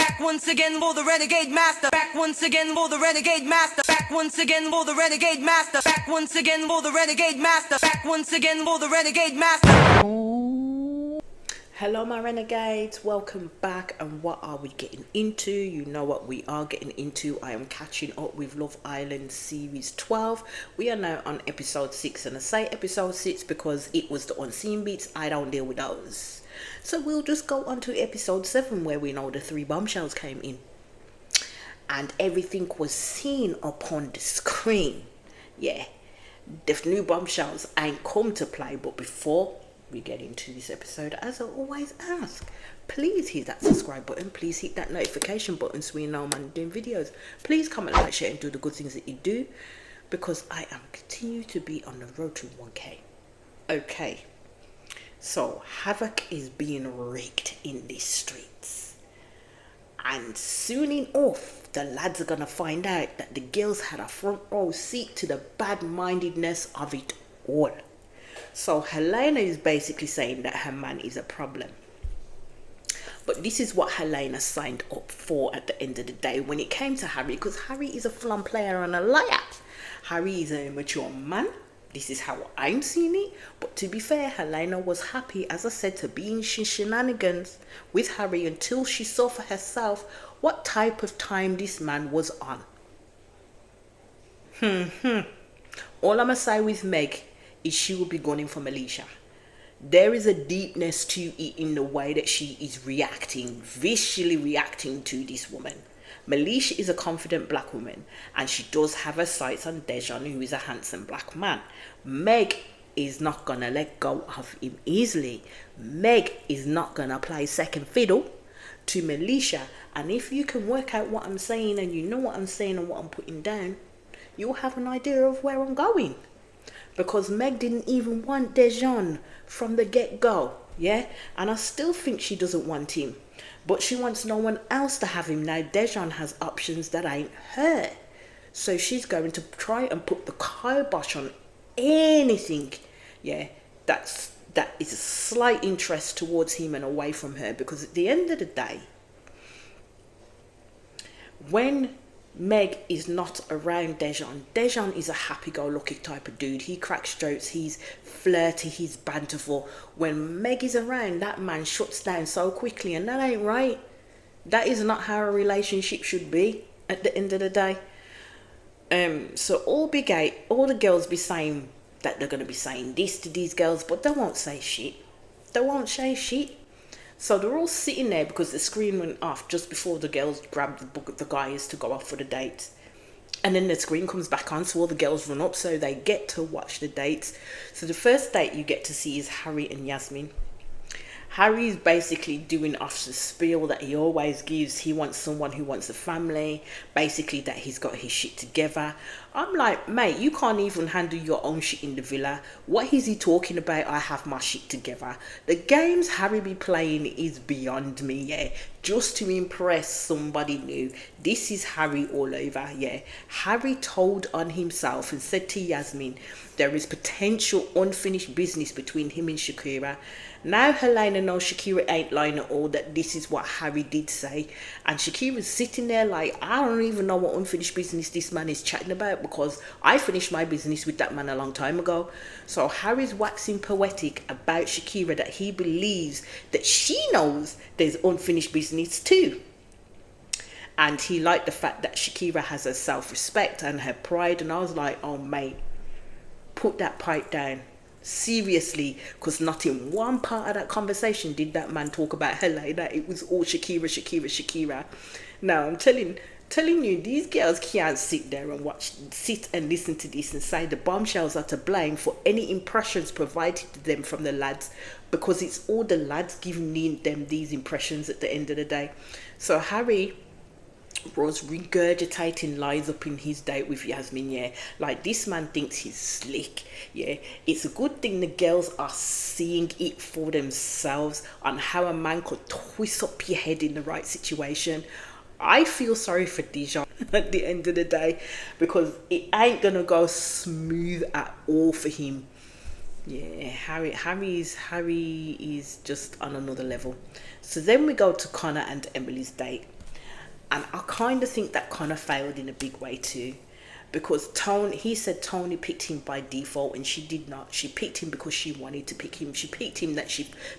Back once again for the renegade master. Back once again for the renegade master. Back once again for the renegade master. Back once again for the renegade master. Back once again for the renegade master. Hello my renegades, welcome back. And what are we getting into? You know what we are getting into. I am catching up with Love Island series 12. We are now on episode 6, and I say episode 6 because it was the unseen beats. I don't deal with those, so we'll just go on to episode 7, where we know the 3 bombshells came in and everything was seen upon the screen. Yeah, the new bombshells ain't come to play, but before we get into this episode, as I always ask, please hit that subscribe button, please hit that notification button so we know I'm doing videos. Please comment, like, share and do the good things that you do, because I am continue to be on the road to 1k. Okay, so havoc is being wreaked in these streets, and soon enough the lads are gonna find out that the girls had a front row seat to the bad-mindedness of it all. So Helena is basically saying that her man is a problem. But this is what Helena signed up for at the end of the day when it came to Harry, because Harry is a flum player and a liar. Harry is an immature man. This is how I'm seeing it. But to be fair, Helena was happy, as I said, to be in shenanigans with Harry until she saw for herself what type of time this man was on. All I'm gonna say with Meg is she will be gunning for Melisha. There is a deepness to it in the way that she is reacting, visually reacting to this woman. Melisha is a confident black woman, and she does have her sights on Dejan, who is a handsome black man. Meg is not gonna let go of him easily. Meg is not gonna play second fiddle to Melisha. And if you can work out what I'm saying, and you know what I'm saying and what I'm putting down, you'll have an idea of where I'm going. Because Meg didn't even want Dejan from the get-go, yeah? And I still think she doesn't want him. But she wants no one else to have him. Now, Dejan has options that ain't her. So she's going to try and put the kibosh on anything, yeah, that is a slight interest towards him and away from her. Because at the end of the day, when Meg is not around Dejan is a happy-go-lucky type of dude. He cracks jokes, he's flirty, he's banterful. When Meg is around, that man shuts down so quickly, and that ain't right. That is not how a relationship should be at the end of the day. So all the girls be saying that they're going to be saying this to these girls, but they won't say shit. They won't say shit. So they're all sitting there because the screen went off just before the girls grabbed the book of the guys to go off for the dates. And then the screen comes back on, so all the girls run up, so they get to watch the dates. So the first date you get to see is Harry and Yasmin. Harry is basically doing off the spiel that he always gives. He wants someone who wants a family, basically that he's got his shit together. I'm like, mate, you can't even handle your own shit in the villa. What is he talking about? I have my shit together. The games Harry be playing is beyond me, yeah. Just to impress somebody new. This is Harry all over, yeah. Harry told on himself and said to Yasmin, there is potential unfinished business between him and Shakira. Now Helena knows Shakira ain't lying at all, that this is what Harry did say. And Shakira's sitting there like, I don't even know what unfinished business this man is chatting about, because I finished my business with that man a long time ago. So Harry's waxing poetic about Shakira, that he believes that she knows there's unfinished business too. And he liked the fact that Shakira has her self-respect and her pride. And I was like, oh mate, put that pipe down. Seriously, because not in one part of that conversation did that man talk about her like that. It was all Shakira. Now I'm telling you, these girls can't sit there and sit and listen to this and say the bombshells are to blame for any impressions provided to them from the lads, because it's all the lads giving them these impressions at the end of the day. So Harry was regurgitating lies up in his date with Yasmin, yeah. Like, this man thinks he's slick, yeah. It's a good thing the girls are seeing it for themselves on how a man could twist up your head in the right situation. I feel sorry for Dejan at the end of the day, because it ain't gonna go smooth at all for him. Yeah, Harry is just on another level. So then we go to Connor and Emily's date. And I kind of think that kind of failed in a big way too. Because he said Tony picked him by default, and she did not. She picked him because she wanted to pick him. She picked him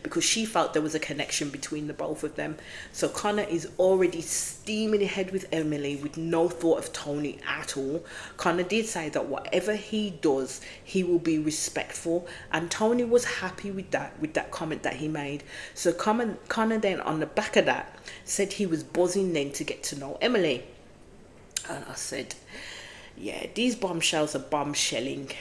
because she felt there was a connection between the both of them. So Connor is already steaming ahead with Emily with no thought of Tony at all. Connor did say that whatever he does, he will be respectful, and Tony was happy with that comment that he made. So Connor then on the back of that said he was buzzing then to get to know Emily. And I said, yeah, these bombshells are bombshelling.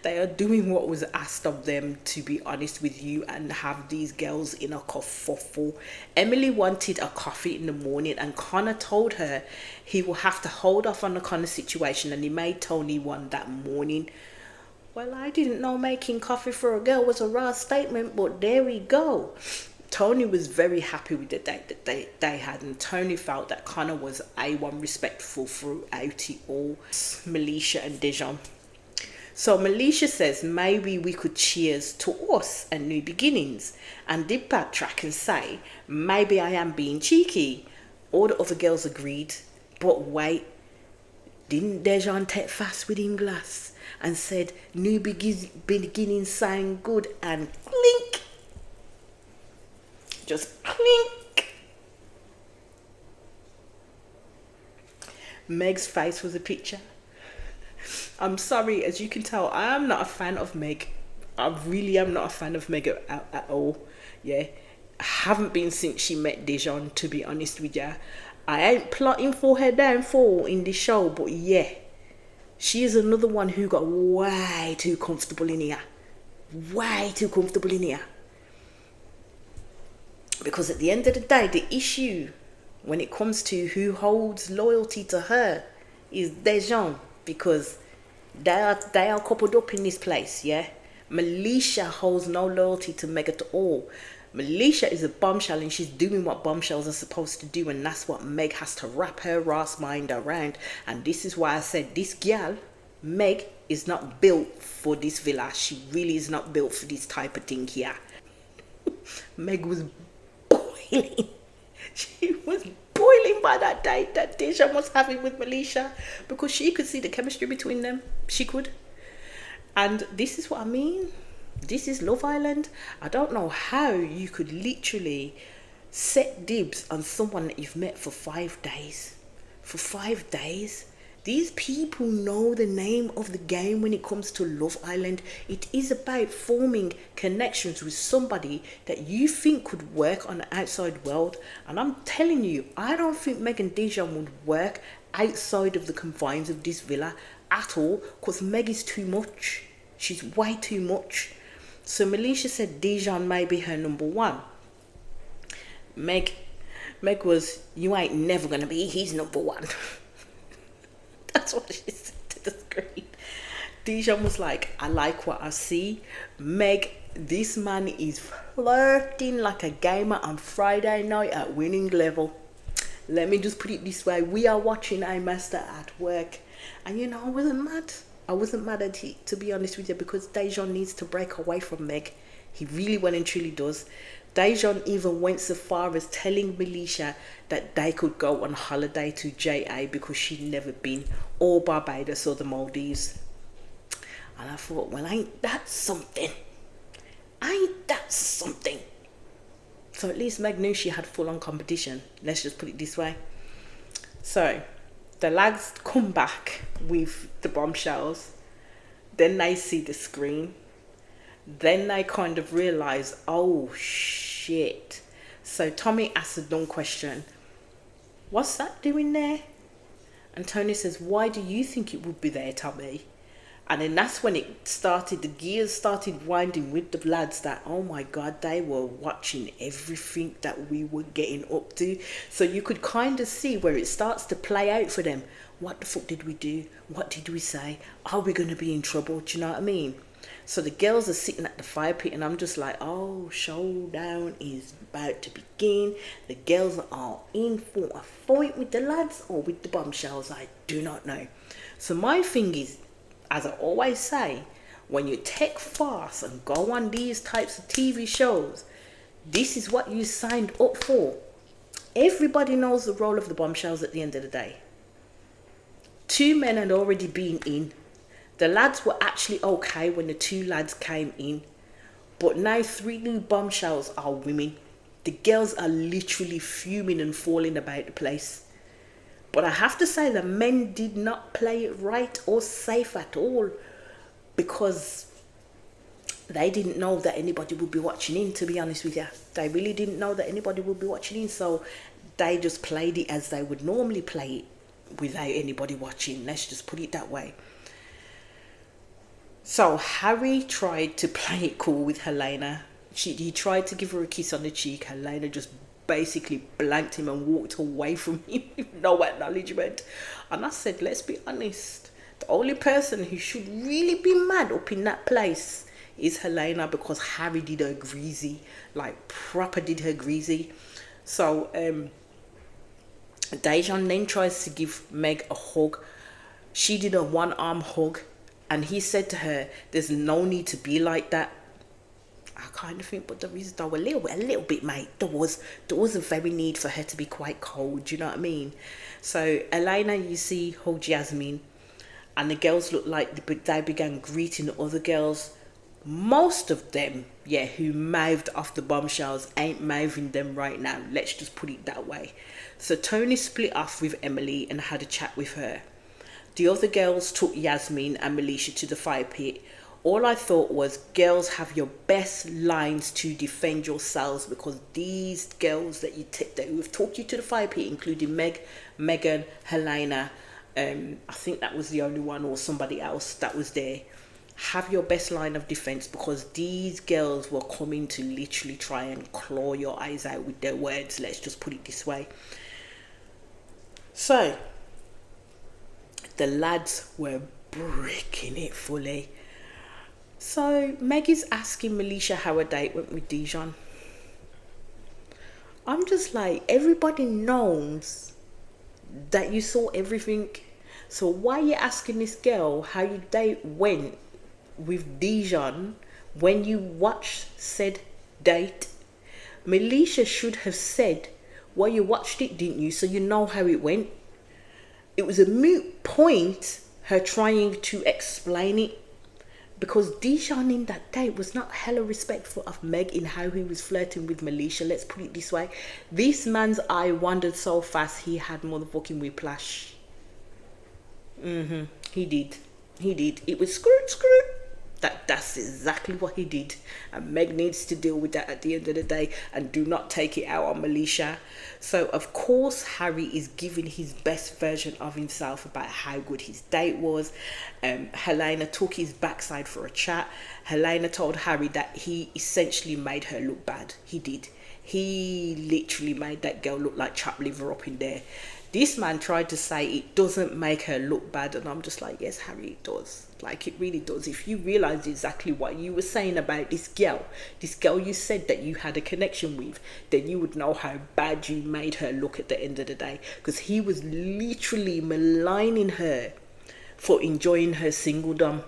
They are doing what was asked of them, to be honest with you, and have these girls in a kerfuffle. Emily wanted a coffee in the morning, and Connor told her he will have to hold off on the Connor situation, and he made Tony one that morning. Well, I didn't know making coffee for a girl was a raw statement, but there we go. Tony was very happy with the date that they had, and Tony felt that Connor was A1 respectful throughout it all. Melisha and Dejan. So Melisha says maybe we could cheers to us and new beginnings, and did backtrack and say maybe I am being cheeky. All the other girls agreed, but wait, didn't Dejan take fast with him glass and said new beginnings sound good, and clink. Just clink. Meg's face was a picture. I'm sorry, as you can tell, I am not a fan of Meg. I really am not a fan of Meg at all. Yeah, I haven't been since she met Dejan, to be honest with you. I ain't plotting for her downfall in this show, but yeah, she is another one who got way too comfortable in here. Way too comfortable in here. Because at the end of the day, the issue when it comes to who holds loyalty to her is Dejan, because they are coupled up in this place, yeah? Melisha holds no loyalty to Meg at all. Melisha is a bombshell, and she's doing what bombshells are supposed to do, and that's what Meg has to wrap her ass mind around. And this is why I said this girl, Meg, is not built for this villa. She really is not built for this type of thing here. Meg was boiling. She was boiling by that date that Dejan was having with Melisha, because she could see the chemistry between them. She could. And this is what I mean. This is Love Island. I don't know how you could literally set dibs on someone that you've met for 5 days. For 5 days. These people know the name of the game when it comes to Love Island. It is about forming connections with somebody that you think could work on the outside world. And I'm telling you, I don't think Meg and Dejan would work outside of the confines of this villa at all, because Meg is too much. She's way too much. So Melisha said Dejan may be her number one. Meg was, you ain't never gonna be his number one. That's what she said to the screen. Dejan was like, I like what I see. Meg, this man is flirting like a gamer on Friday night at winning level. Let me just put it this way. We are watching a master at work. And you know, I wasn't mad. I wasn't mad at it, to be honest with you, because Dejan needs to break away from Meg. He really well and truly does. Dejan even went so far as telling Melisha that they could go on holiday to JA because she'd never been, or Barbados or the Maldives. And I thought, well, ain't that something? Ain't that something? So at least Meg knew she had full-on competition. Let's just put it this way. So the lads come back with the bombshells. Then they see the screen. Then they kind of realise, oh shit. So Tommy asks a dumb question. What's that doing there? And Tony says, why do you think it would be there, Tommy? And then that's when the gears started winding with the lads that, oh my God, they were watching everything that we were getting up to. So you could kind of see where it starts to play out for them. What the fuck did we do? What did we say? Are we going to be in trouble? Do you know what I mean? So the girls are sitting at the fire pit, and I'm just like, oh, showdown is about to begin. The girls are in for a fight with the lads or with the bombshells. I do not know. So my thing is, as I always say, when you take fast and go on these types of TV shows, this is what you signed up for. everybody knows the role of the bombshells at the end of the day. 2 men had already been in. The lads were actually okay when the 2 lads came in. But now 3 new bombshells are women. The girls are literally fuming and falling about the place. But I have to say the men did not play it right or safe at all, because they didn't know that anybody would be watching in, to be honest with you. They really didn't know that anybody would be watching in, so they just played it as they would normally play it without anybody watching. Let's just put it that way. So Harry tried to play it cool with Helena. He tried to give her a kiss on the cheek. Helena just basically blanked him and walked away from him with no acknowledgement. And I said, let's be honest, the only person who should really be mad up in that place is Helena, because Harry did her greasy, like proper did her greasy. So Dejan then tries to give Meg a hug. She did a 1-arm hug, and he said to her, there's no need to be like that. I kind of think, but there is though, a little bit, mate. There was a very need for her to be quite cold, you know what I mean? So Elena, you see, hugged Yasmin, and the girls looked like they began greeting the other girls. Most of them, who mouthed off the bombshells, ain't mouthing them right now. Let's just put it that way. So Tony split off with Emily and had a chat with her. The other girls took Yasmin and Melisha to the fire pit. All I thought was, girls, have your best lines to defend yourselves, because these girls that who've talked you to the fire pit, including Megan, Helena, I think that was the only one, or somebody else that was there. Have your best line of defense, because these girls were coming to literally try and claw your eyes out with their words. Let's just put it this way. So the lads were breaking it fully. So Maggie's asking Melisha how her date went with Dejan. I'm just like, everybody knows that you saw everything. So why are you asking this girl how your date went with Dejan when you watched said date? Melisha should have said, well, you watched it, didn't you? So you know how it went. It was a moot point, her trying to explain it, because Dejan in that date was not hella respectful of Meg in how he was flirting with Melisha. Let's put it this way. This man's eye wandered so fast he had motherfucking whiplash. He did. It was screwed. That's exactly what he did, and Meg needs to deal with that at the end of the day, and do not take it out on Melisha. So of course Harry is giving his best version of himself about how good his date was. Helena took his backside for a chat. Helena told Harry that he essentially made her look bad. He did. He literally made that girl look like chopped liver up in there. This man tried to say it doesn't make her look bad, and I'm just like, yes, Harry, it does. Like, it really does. If you realize exactly what you were saying about this girl you said that you had a connection with, then you would know how bad you made her look at the end of the day, because he was literally maligning her for enjoying her singledom.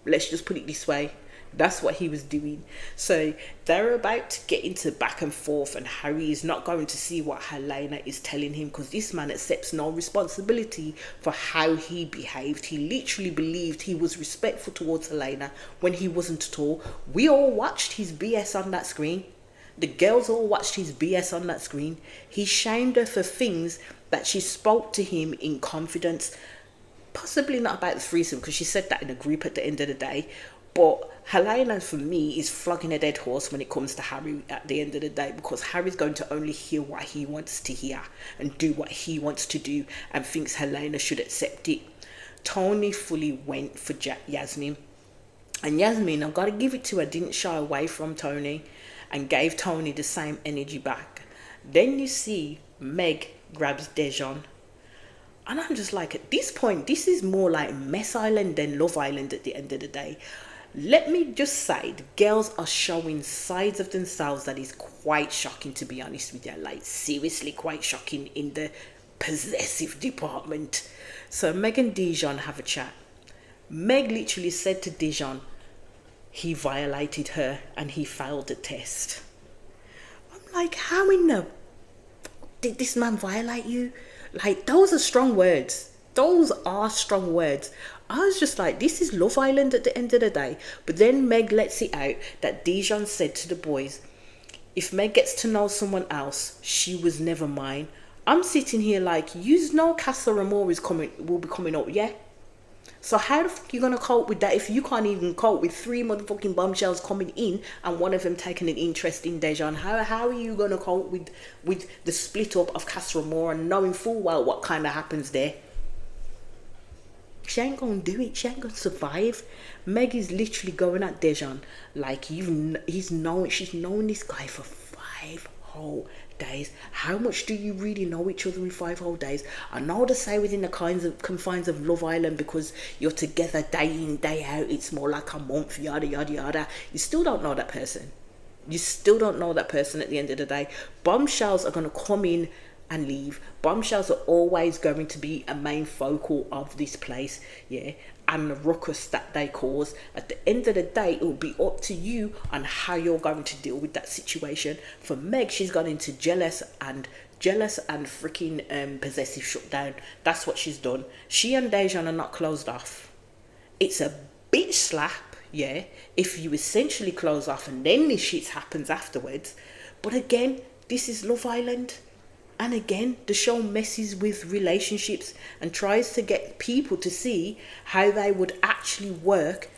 Let's just put it this way. That's what he was doing. So they're about to get into back and forth, and Harry is not going to see what Helena is telling him, because this man accepts no responsibility for how he behaved. He literally believed he was respectful towards Helena when he wasn't at all. We all watched his BS on that screen. The girls all watched his BS on that screen. He shamed her for things that she spoke to him in confidence. Possibly not about the threesome, because she said that in a group at the end of the day. But Helena, for me, is flogging a dead horse when it comes to Harry at the end of the day, because Harry's going to only hear what he wants to hear and do what he wants to do, and thinks Helena should accept it. Tony fully went for Yasmin. And Yasmin, I've got to give it to her, didn't shy away from Tony and gave Tony the same energy back. Then you see Meg grabs Dejan. And I'm just like, at this point, this is more like Mess Island than Love Island at the end of the day. Let me just say, the girls are showing sides of themselves that is quite shocking, to be honest with you. Like, seriously quite shocking in the possessive department. So Meg and Dejan have a chat. Meg literally said to Dejan, he violated her and he failed the test. I'm like, how in the did this man violate you? Like, those are strong words. Those are strong words. I was just like, this is Love Island at the end of the day. But then Meg lets it out that Dijon said to the boys, if Meg gets to know someone else, she was never mine. I'm sitting here like, you know Casa Amor will be coming up, yeah? So how the fuck you gonna cope with that if you can't even cope with 3 motherfucking bombshells coming in and one of them taking an interest in Dejan? How are you gonna cope with the split up of Casa Amor and knowing full well what kind of happens there? She ain't gonna do it. She ain't gonna survive. Meg is literally going at Dejan like she's known this guy for 5 whole days. How much do you really know each other in 5 whole days? I know to say within the confines of Love Island, because you're together day in, day out, it's more like a month, yada yada yada. You still don't know that person. You still don't know that person at the end of the day. Bombshells are gonna come in and leave. Bombshells are always going to be a main focal of this place, yeah, and the ruckus that they cause. At the end of the day, it will be up to you on how you're going to deal with that situation. For Meg, she's gone into jealous and freaking possessive shutdown. That's what she's done. She and Dejan are not closed off. It's a bitch slap, yeah, if you essentially close off and then this shit happens afterwards. But again, this is Love Island. And again, the show messes with relationships and tries to get people to see how they would actually work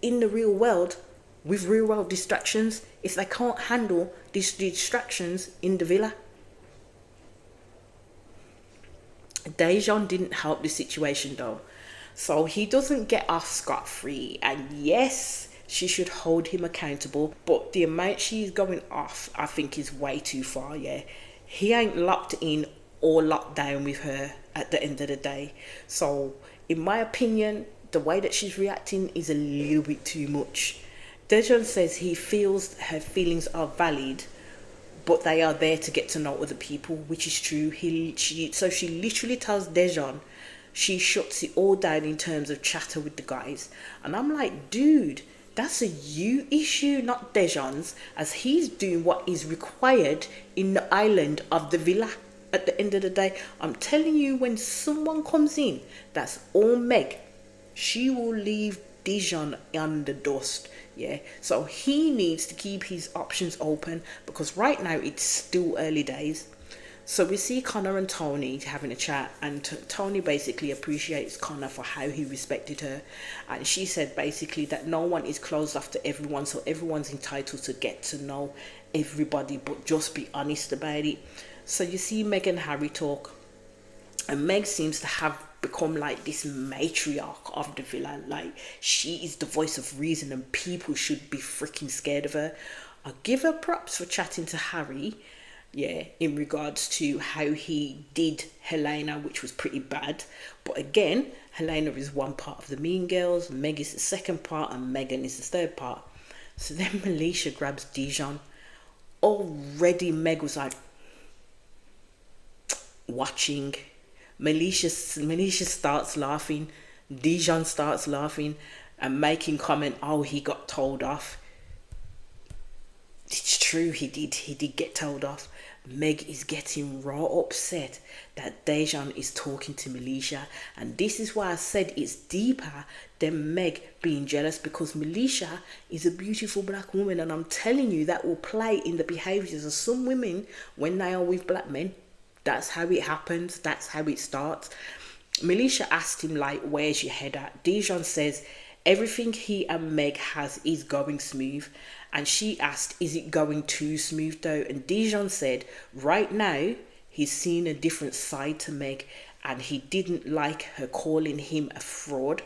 in the real world with real world distractions if they can't handle these distractions in the villa. Dejan didn't help the situation though. So he doesn't get off scot-free. And yes, she should hold him accountable. But the amount she's going off, I think, is way too far, yeah. He ain't locked in or locked down with her at the end of the day. So, in my opinion, the way that she's reacting is a little bit too much. Dejan says he feels her feelings are valid, but they are there to get to know other people, which is true. So she literally tells Dejan she shuts it all down in terms of chatter with the guys. And I'm like, dude, that's a you issue, not Dejan's, as he's doing what is required in the island of the villa. At the end of the day, I'm telling you, when someone comes in that's all Meg, she will leave Dejan on the dust, yeah? So he needs to keep his options open, because right now it's still early days. So we see Connor and Tony having a chat, and Tony basically appreciates Connor for how he respected her. And she said basically that no one is closed off to everyone, so everyone's entitled to get to know everybody, but just be honest about it. So you see Meg and Harry talk, and Meg seems to have become like this matriarch of the villa. Like, she is the voice of reason and people should be freaking scared of her. I give her props for chatting to Harry, yeah, in regards to how he did Helena, which was pretty bad. But again, Helena is one part of the Mean Girls, Meg is the second part, and Megan is the third part. So then Melisha grabs Dijon. Already Meg was like watching. Melisha starts laughing. Dijon starts laughing and making comment, oh, he got told off. It's true, he did get told off. Meg is getting raw upset that Dejan is talking to Melisha, and this is why I said it's deeper than Meg being jealous, because Melisha is a beautiful black woman, and I'm telling you that will play in the behaviours of some women when they are with black men. That's how it happens, that's how it starts. Melisha asked him, like, where's your head at? Dijon says everything he and Meg has is going smooth. And she asked, is it going too smooth though? And Dijon said, right now, he's seen a different side to Meg, and he didn't like her calling him a fraud.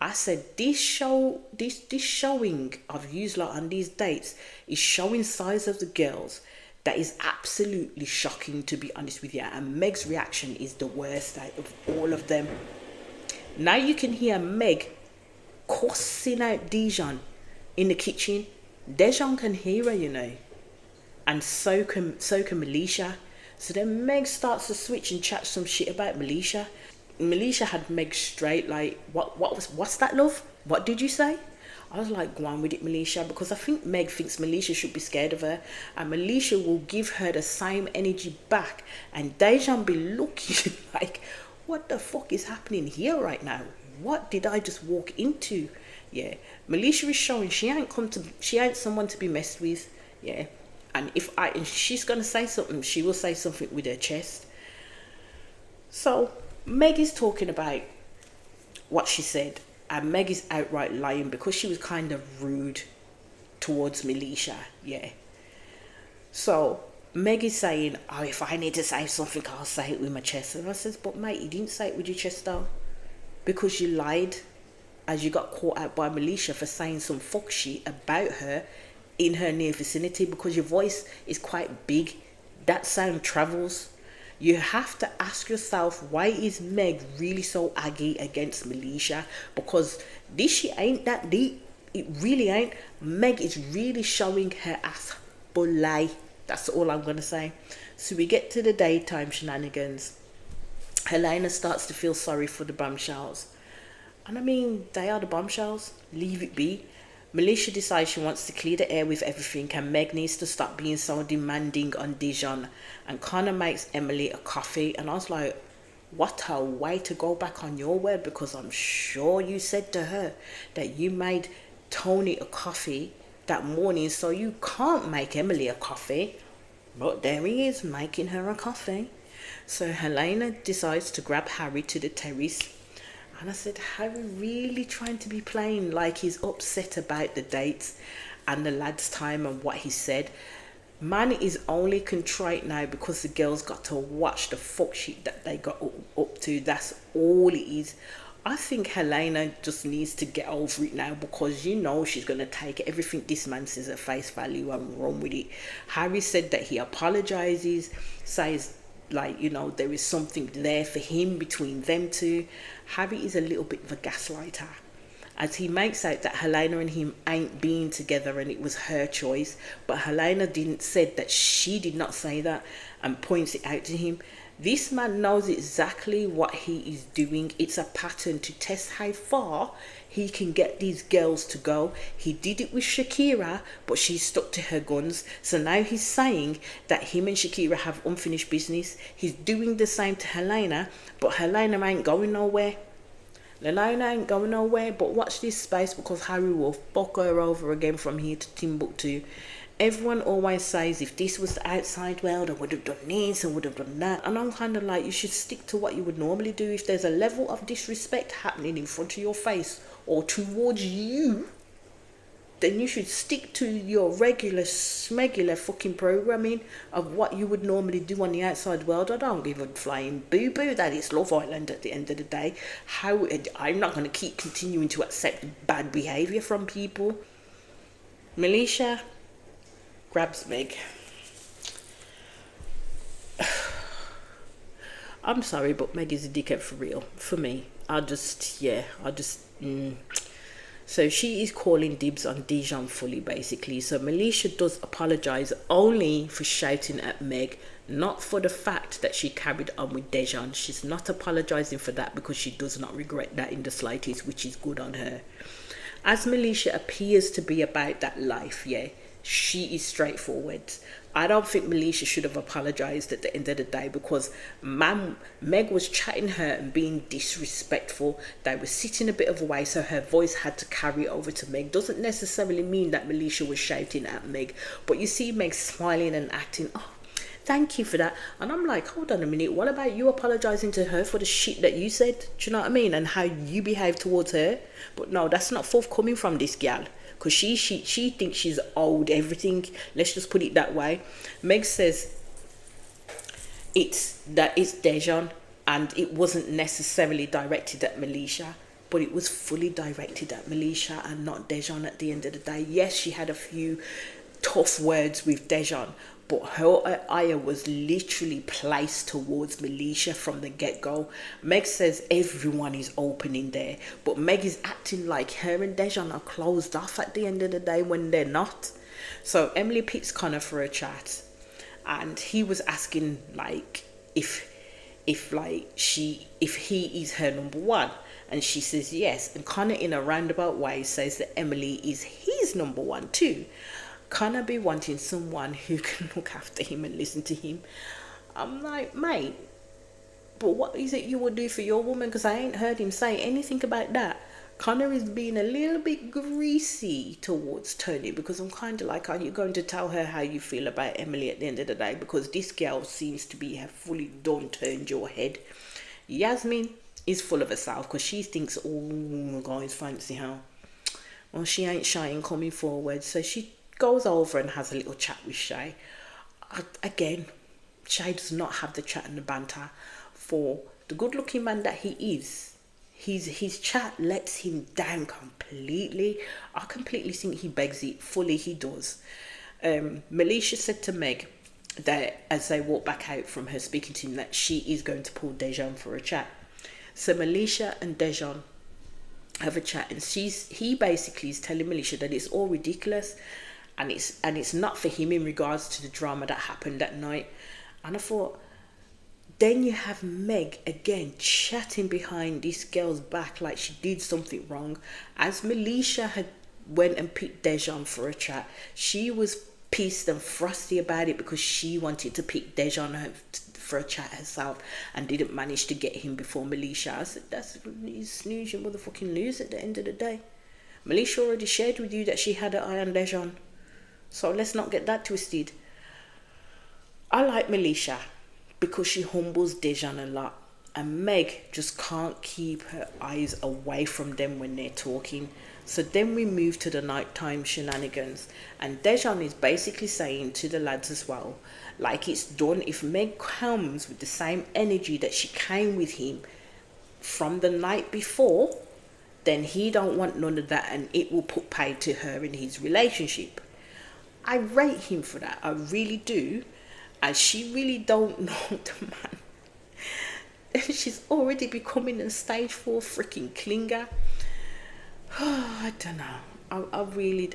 I said, this showing of yous lot on these dates is showing sides of the girls that is absolutely shocking, to be honest with you. And Meg's reaction is the worst out of all of them. Now you can hear Meg cussing out Dijon in the kitchen. Dejan can hear her, you know, and so can Melisha. So then Meg starts to switch and chat some shit about Melisha. Melisha had Meg straight, like, what's that, love? What did you say? I was like, go on with it, Melisha, because I think Meg thinks Melisha should be scared of her, and Melisha will give her the same energy back, and Dejan be looking like, what the fuck is happening here right now? What did I just walk into? Yeah, Melisha is showing she ain't someone to be messed with. Yeah, and and she's gonna say something, she will say something with her chest. So Meg is talking about what she said, and Meg is outright lying because she was kind of rude towards Melisha. Yeah. So Meg is saying, oh, if I need to say something, I'll say it with my chest. And I says, but mate, you didn't say it with your chest though, because you lied as you got caught out by Melisha for saying some fuck shit about her in her near vicinity, because your voice is quite big. That sound travels. You have to ask yourself, why is Meg really so aggy against Melisha? Because this shit ain't that deep. It really ain't. Meg is really showing her ass bully. That's all I'm going to say. So we get to the daytime shenanigans. Helena starts to feel sorry for the bombshells. And I mean, they are the bombshells. Leave it be. Melisha decides she wants to clear the air with everything, and Meg needs to stop being so demanding on Dijon. And Connor makes Emily a coffee, and I was like, what a way to go back on your word, because I'm sure you said to her that you made Tony a coffee that morning, so you can't make Emily a coffee. But there he is, making her a coffee. So Helena decides to grab Harry to the terrace. And I said, Harry really trying to be plain, like he's upset about the dates and the lad's time and what he said. Man is only contrite now because the girls got to watch the fuck shit that they got up to. That's all it is. I think Helena just needs to get over it now, because you know she's going to take everything this man says at face value and run with it. Harry said that he apologizes, says, like, you know, there is something there for him between them two. Harry is a little bit of a gaslighter, as he makes out that Helena and him ain't being together and it was her choice. But Helena didn't said that she did not say that, and points it out to him. This man knows exactly what he is doing. It's a pattern to test how far he can get these girls to go. He did it with Shakira, but she stuck to her guns. So now he's saying that him and Shakira have unfinished business. He's doing the same to Helena, but Helena ain't going nowhere. Helena ain't going nowhere. But watch this space, because Harry will fuck her over again from here to Timbuktu. Everyone always says, if this was the outside world, I would have done this, I would have done that. And I'm kind of like, you should stick to what you would normally do. If there's a level of disrespect happening in front of your face or towards you, then you should stick to your regular, smegular fucking programming of what you would normally do on the outside world. I don't give a flying boo-boo that it's Love Island at the end of the day. I'm not going to keep continuing to accept bad behaviour from people. Melisha grabs Meg. I'm sorry, but Meg is a dickhead for real. For me. So she is calling dibs on Dijon fully, basically. So Melisha does apologise only for shouting at Meg, not for the fact that she carried on with Dejan. She's not apologising for that, because she does not regret that in the slightest, which is good on her. As Melisha appears to be about that life, yeah, she is straightforward. I don't think Melisha should have apologized at the end of the day, because Meg was chatting her and being disrespectful. They were sitting a bit of a way, so her voice had to carry over to Meg. Doesn't necessarily mean that Melisha was shouting at Meg, but you see Meg smiling and acting, oh, thank you for that. And I'm like, hold on a minute, what about you apologizing to her for the shit that you said? Do you know what I mean? And how you behave towards her? But no, that's not forthcoming from this gal, because she thinks she's owed everything. Let's just put it that way. Meg says it's Dejan, and it wasn't necessarily directed at Melisha, but it was fully directed at Melisha and not Dejan at the end of the day. Yes, she had a few tough words with Dejan, but her ire was literally placed towards Melisha from the get-go. Meg says everyone is open in there, but Meg is acting like her and Dejan are closed off at the end of the day when they're not. So Emily picks Connor for a chat, and he was asking like if he is her number one. And she says yes. And Connor, in a roundabout way, says that Emily is his number one too. Connor be wanting someone who can look after him and listen to him. I'm like, mate, but what is it you would do for your woman? Because I ain't heard him say anything about that. Connor is being a little bit greasy towards Tony, because I'm kind of like, are you going to tell her how you feel about Emily at the end of the day? Because this girl seems to be have fully done turned your head. Yasmin is full of herself because she thinks, oh, guys fancy her. Well, she ain't shy in coming forward. So she goes over and has a little chat with Shay. Again, Shay does not have the chat and the banter for the good looking man that he is. His chat lets him down completely. I completely think he begs it. Fully he does. Melisha said to Meg that as they walk back out from her speaking to him, that she is going to pull Dejan for a chat. So Melisha and Dejan have a chat, and he basically is telling Melisha that it's all ridiculous, and it's not for him in regards to the drama that happened that night. And I thought, then you have Meg again chatting behind this girl's back like she did something wrong. As Melisha had went and picked Dejan for a chat, she was pissed and frosty about it because she wanted to pick Dejan for a chat herself and didn't manage to get him before Melisha. I said, that's you snooze, you motherfucking lose at the end of the day. Melisha already shared with you that she had an eye on Dejan, so let's not get that twisted. I like Melisha because she humbles Dejan a lot, and Meg just can't keep her eyes away from them when they're talking. So then we move to the nighttime shenanigans, and Dejan is basically saying to the lads as well, like it's done. If Meg comes with the same energy that she came with him from the night before, then he don't want none of that, and it will put paid to her in his relationship. I rate him for that, I really do. And she really don't know the man. She's already becoming a stage 4 freaking clinger. I don't know. I really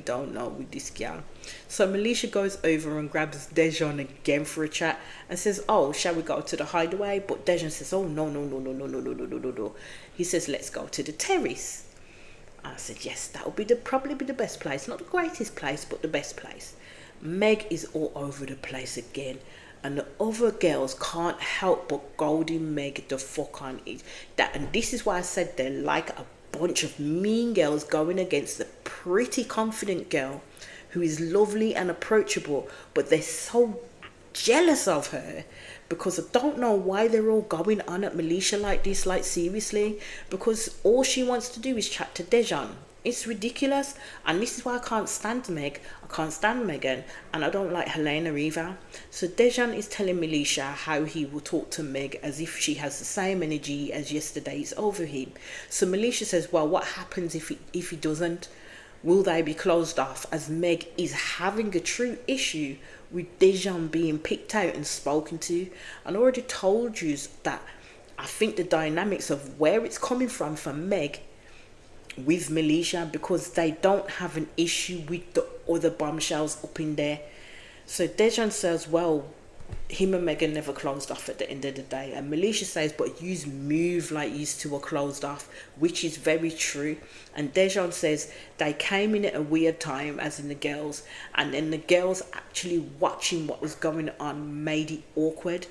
don't know with this girl. So Melisha goes over and grabs Dejan again for a chat and says, oh, shall we go to the hideaway? But Dejan says, oh, no. He says, let's go to the terrace. I said, yes, that would be probably be the best place. Not the greatest place, but the best place. Meg is all over the place again, and the other girls can't help but goading Meg the fuck on it. And this is why I said they're like a bunch of mean girls going against the pretty confident girl who is lovely and approachable, but they're so jealous of her because I don't know why they're all going on at Melisha like this, like seriously, because all she wants to do is chat to Dejan. It's ridiculous, and this is why I can't stand Meg, I can't stand Megan, and I don't like Helena either. So Dejan is telling Melisha how he will talk to Meg as if she has the same energy as yesterday's over him. So Melisha says, well, what happens if he doesn't? Will they be closed off? As Meg is having a true issue with Dejan being picked out and spoken to. And I already told you that I think the dynamics of where it's coming from for Meg with Melisha, because they don't have an issue with the other bombshells up in there. So Dejan says, well, him and Megan never closed off at the end of the day. And Melisha says, but yous move like yous two are closed off, which is very true. And Dejan says they came in at a weird time, as in the girls, and then the girls actually watching what was going on made it awkward.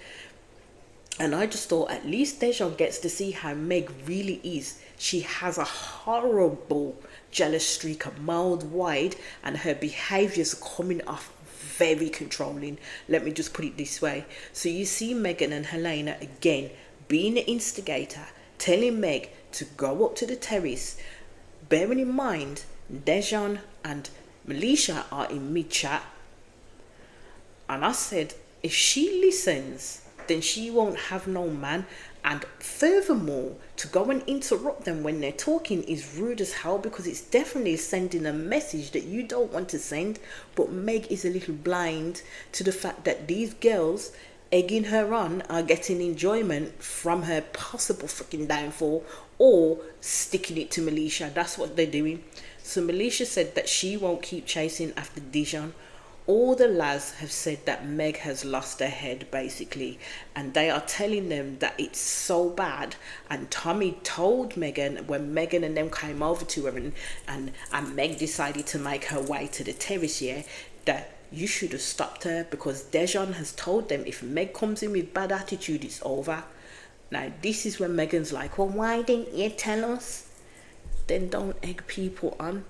And I just thought, at least Dejan gets to see how Meg really is. She has a horrible jealous streak a mile wide, and her behaviours are coming off very controlling. Let me just put it this way. So you see Megan and Helena again being the instigator, telling Meg to go up to the terrace. Bearing in mind, Dejan and Melisha are in mid-chat. And I said, if she listens, then she won't have no man. And furthermore, to go and interrupt them when they're talking is rude as hell, because it's definitely sending a message that you don't want to send. But Meg is a little blind to the fact that these girls egging her on are getting enjoyment from her possible freaking downfall, or sticking it to Melisha. That's what they're doing. So Melisha said that she won't keep chasing after Dejan. all the lads have said that Meg has lost her head, basically, and they are telling them that it's so bad. And Tommy told Megan when Megan and them came over to her, and Meg decided to make her way to the terrace, yeah, that you should have stopped her, because Dejan has told them if Meg comes in with bad attitude, it's over. Now, this is when Megan's like, well, why didn't you tell us? Then don't egg people on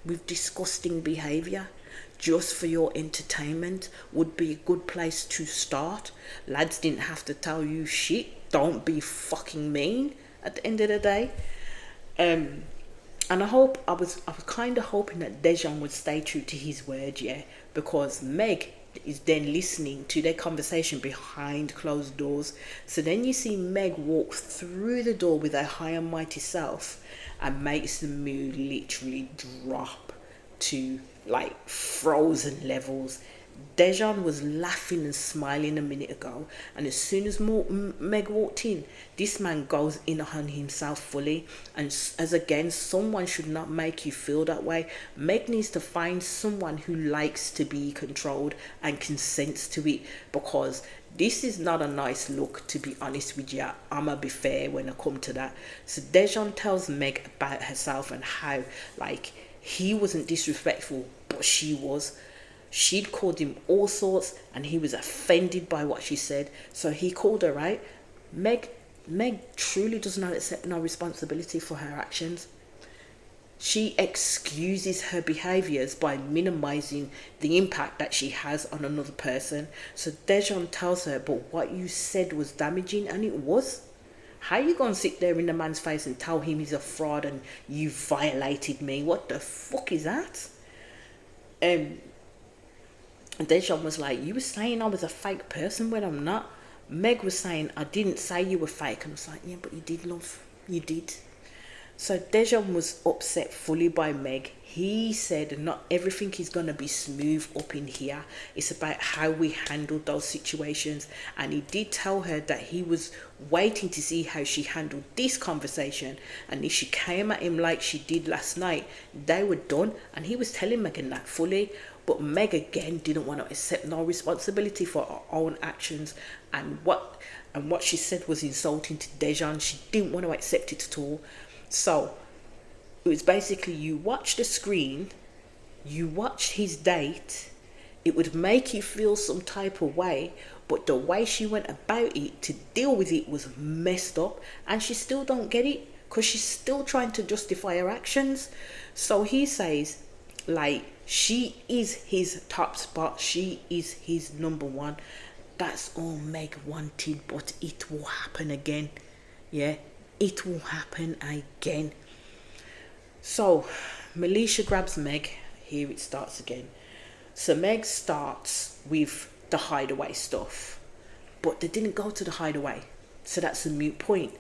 with disgusting behaviour. Just for your entertainment would be a good place to start. Lads didn't have to tell you shit. Don't be fucking mean at the end of the day. And I was kind of hoping that Dejan would stay true to his word, yeah, because Meg is then listening to their conversation behind closed doors. So then you see Meg walk through the door with her high and mighty self and makes the mood literally drop to like frozen levels. Dejan was laughing and smiling a minute ago, and as soon as Meg walked in, this man goes in on himself fully. And as again, someone should not make you feel that way. Meg needs to find someone who likes to be controlled and consents to it, because this is not a nice look, to be honest with you. I'ma be fair when I come to that. So Dejan tells Meg about herself and how like he wasn't disrespectful, but she was. She'd called him all sorts and he was offended by what she said. So he called her out. Meg truly does not accept no responsibility for her actions. She excuses her behaviours by minimising the impact that she has on another person. So Dejan tells her, but what you said was damaging, and it was. How you gonna sit there in the man's face and tell him he's a fraud and you violated me? What the fuck is that? And Dejan was like, you were saying I was a fake person when I'm not. Meg was saying, I didn't say you were fake. And I was like, yeah, but you did, love. You did. So Dejan was upset fully by Meg. He said not everything is going to be smooth up in here. It's about how we handled those situations. And he did tell her that he was waiting to see how she handled this conversation. And if she came at him like she did last night, they were done. And he was telling Megan that fully. But Meg again didn't want to accept no responsibility for her own actions. And what she said was insulting to Dejan. She didn't want to accept it at all. So it was basically, you watch the screen, you watch his date, it would make you feel some type of way, but the way she went about it to deal with it was messed up, and she still don't get it because she's still trying to justify her actions. So he says, like, she is his top spot, she is his number one. That's all Meg wanted, but it will happen again. Yeah, it will happen again. So Melisha grabs Meg. Here it starts again. So Meg starts with the hideaway stuff, but they didn't go to the hideaway, so that's a moot point.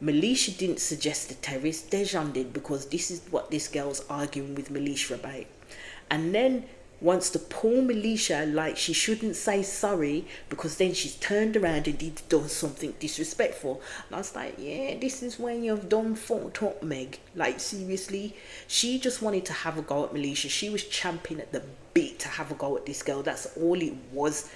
Melisha didn't suggest the terrace. Dejan did, because this is what this girl's arguing with Melisha about. And then wants to pull Melisha like she shouldn't say sorry, because then she's turned around and done something disrespectful. And I was like, yeah, this is when you've done fucked up, Meg. Like, seriously, she just wanted to have a go at Melisha. She was champing at the bit to have a go at this girl. That's all it was.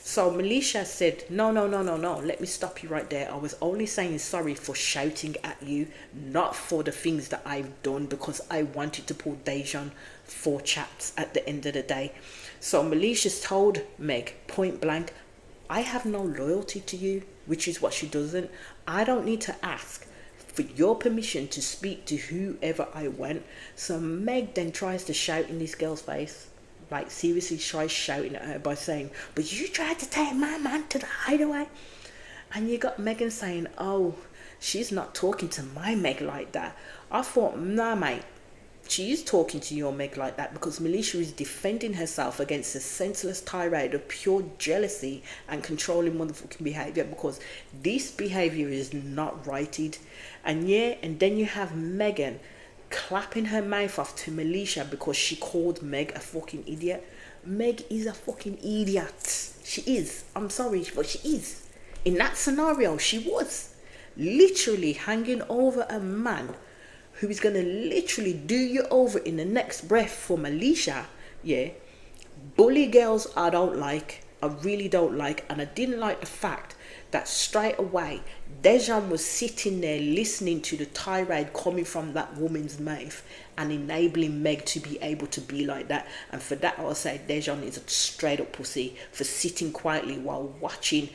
So Melisha said, no, let me stop you right there. I was only saying sorry for shouting at you, not for the things that I've done, because I wanted to pull Dejan for chats at the end of the day. So Melisha's told Meg point blank, I have no loyalty to you, which is what she doesn't. I don't need to ask for your permission to speak to whoever I want. So Meg then tries to shout in this girl's face. Like, seriously tries shouting at her by saying, but you tried to take my man to the hideaway. And you got Megan saying, oh, she's not talking to my Meg like that. I thought, nah, mate, she is talking to your Meg like that, because Melisha is defending herself against a senseless tirade of pure jealousy and controlling motherfucking behaviour, because this behaviour is not righted. And yeah, and then you have Megan clapping her mouth off to Melisha because she called Meg a fucking idiot. Meg is a fucking idiot. She is. I'm sorry, but she is. In that scenario, she was literally hanging over a man who is going to literally do you over in the next breath for Melisha, yeah, Bully girls I don't like. I really don't like. And I didn't like the fact that straight away Dejan was sitting there listening to the tirade coming from that woman's mouth and enabling Meg to be able to be like that. And for that I'll say Dejan is a straight up pussy for sitting quietly while watching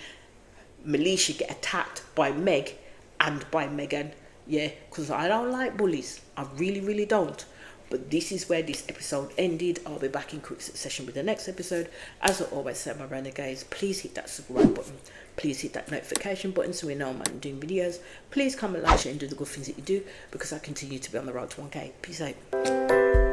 Melisha get attacked by Meg and by Megan. Yeah, because I don't like bullies. I really don't. But this is where this episode ended. I'll be back in quick succession with the next episode. As I always say, my renegades, please hit that subscribe button. Please hit that notification button so we know when I'm doing videos. Please comment, like, share, and do the good things that you do, because I continue to be on the road to 1K. Peace out.